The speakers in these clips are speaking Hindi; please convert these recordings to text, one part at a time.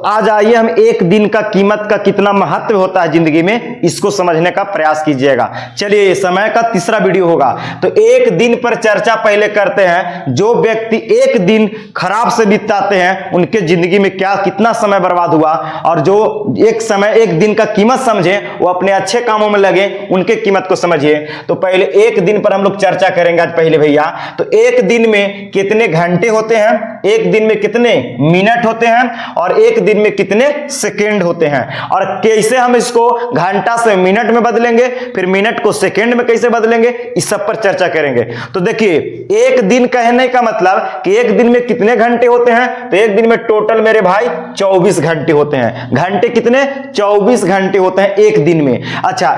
आज आइए हम एक दिन का कीमत का कितना महत्व होता है जिंदगी में, इसको समझने का प्रयास कीजिएगा। चलिए, समय का तीसरा वीडियो होगा। तो एक दिन पर चर्चा पहले करते हैं। जो व्यक्ति एक दिन खराब से बिताते हैं उनके जिंदगी में क्या कितना समय बर्बाद हुआ, और जो एक दिन का कीमत समझे वो अपने अच्छे कामों में लगे, उनके कीमत को समझिए। तो पहले एक दिन पर हम लोग चर्चा करेंगे आज पहले भैया। तो एक दिन में कितने घंटे होते हैं, एक दिन में कितने मिनट होते हैं, और एक दिन में कितने सेकंड होते हैं, और कैसे हम इसको घंटा से मिनट में बदलेंगे, फिर मिनट को सेकंड में कैसे बदलेंगे, इस सब पर चर्चा करेंगे। तो देखिए, एक दिन कहने का मतलब कि एक दिन में कितने घंटे होते हैं, तो एक दिन में टोटल मेरे भाई 24 घंटे होते हैं। घंटे कितने, 24 घंटे होते हैं एक दिन में। अच्छा,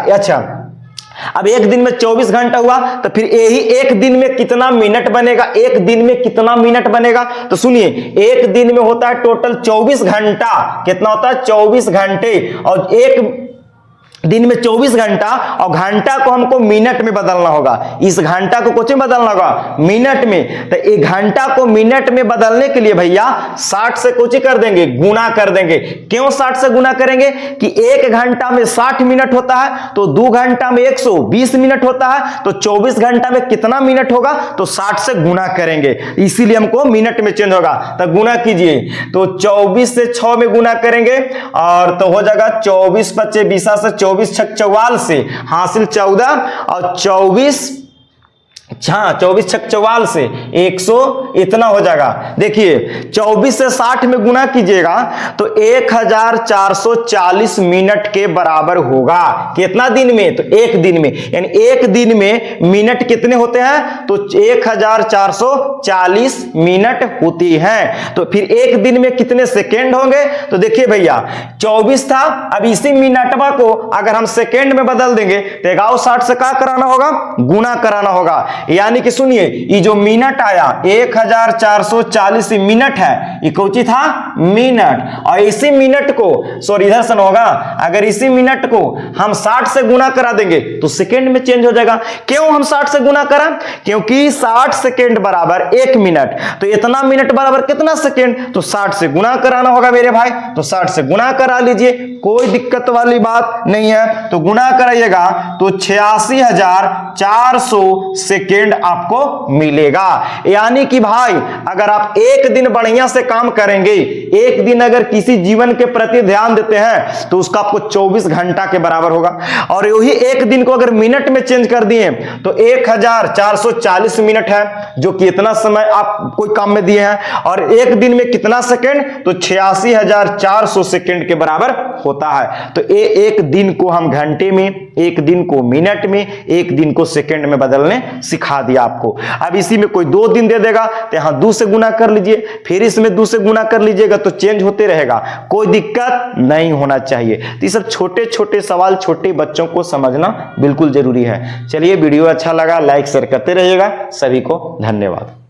अब एक दिन में 24 घंटा हुआ, तो फिर यही एक दिन में कितना मिनट बनेगा, एक दिन में कितना मिनट बनेगा। तो सुनिए, एक दिन में होता है टोटल 24 घंटा। कितना होता है, 24 घंटे, और एक दिन में 24 घंटा, और घंटा को हमको मिनट में बदलना होगा। इस घंटा को कुछ में बदलना होगा, मिनट में। तो एक घंटा को मिनट में बदलने के लिए भैया 60 से कुछ कर देंगे, गुना कर देंगे। क्यों 60 से गुना करेंगे कि एक घंटा में 60 मिनट होता है, तो 2 घंटा में 120 मिनट होता है, तो 24 घंटा में कितना मिनट होगा, तो 60 से गुना करेंगे, इसीलिए हमको मिनट में चेंज होगा। तो गुना कीजिए, तो 24 से 6 में गुना करेंगे, और तो हो जाएगा 24 पच्चे 20 से 24 छक 44 से हासिल 14, और 24 छक 44 से 100, इतना हो जाएगा। देखिए, 24 से 60 में गुना कीजिएगा तो 1440 मिनट के बराबर होगा। कितना दिन में, तो एक दिन में। यानी एक दिन में मिनट कितने होते हैं, तो 1440 मिनट होती हैं। तो फिर एक दिन में कितने सेकेंड होंगे, तो देखिए भैया 24 था, अब इसी मिनटवा को अगर हम सेकेंड में बदल देंगे तो 60 से क्या कराना होगा, गुना कराना होगा। यानी कि सुनिए, ये जो मिनट आया 1440 मिनट है, ये कौन सी था, मिनट। और इसी मिनट को, सॉरी इधर से होगा, अगर इसी मिनट को हम 60 से गुना करा देंगे तो सेकंड में चेंज हो जाएगा। क्यों हम 60 से गुना करा, क्योंकि 60 सेकंड बराबर 1 मिनट, तो इतना मिनट बराबर कितना सेकंड, तो 60 से गुना कराना होगा मेरे भाई। तो 60 से गुना करा लीजिए, कोई दिक्कत वाली बात नहीं है। तो गुना कराइएगा तो 86,400 सेकेंड आपको मिलेगा। यानी कि भाई अगर आप एक दिन बढ़िया से काम करेंगे, एक दिन अगर किसी जीवन के प्रति ध्यान देते हैं तो उसका आपको 24 घंटा के बराबर होगा। और यही एक दिन को अगर मिनट में चेंज कर दिए तो 1440 मिनट है, जो कि इतना समय आप कोई काम में दिए हैं। और एक दिन में कितना सेकेंड, तो 86,400 सेकेंड के बराबर होता है। तो एक दिन को हम घंटे में, एक दिन को मिनट में, एक दिन को सेकेंड में बदलने सिखा दिया आपको। अब इसी में कोई 2 दिन दे देगा तो यहां 2 से गुना कर लीजिए, फिर इसमें 2 से गुना कर लीजिएगा, तो चेंज होते रहेगा, कोई दिक्कत नहीं होना चाहिए। तो ये सब छोटे छोटे सवाल छोटे बच्चों को समझना बिल्कुल जरूरी है। चलिए, वीडियो अच्छा लगा लाइक शेयर करते रहिएगा। सभी को धन्यवाद।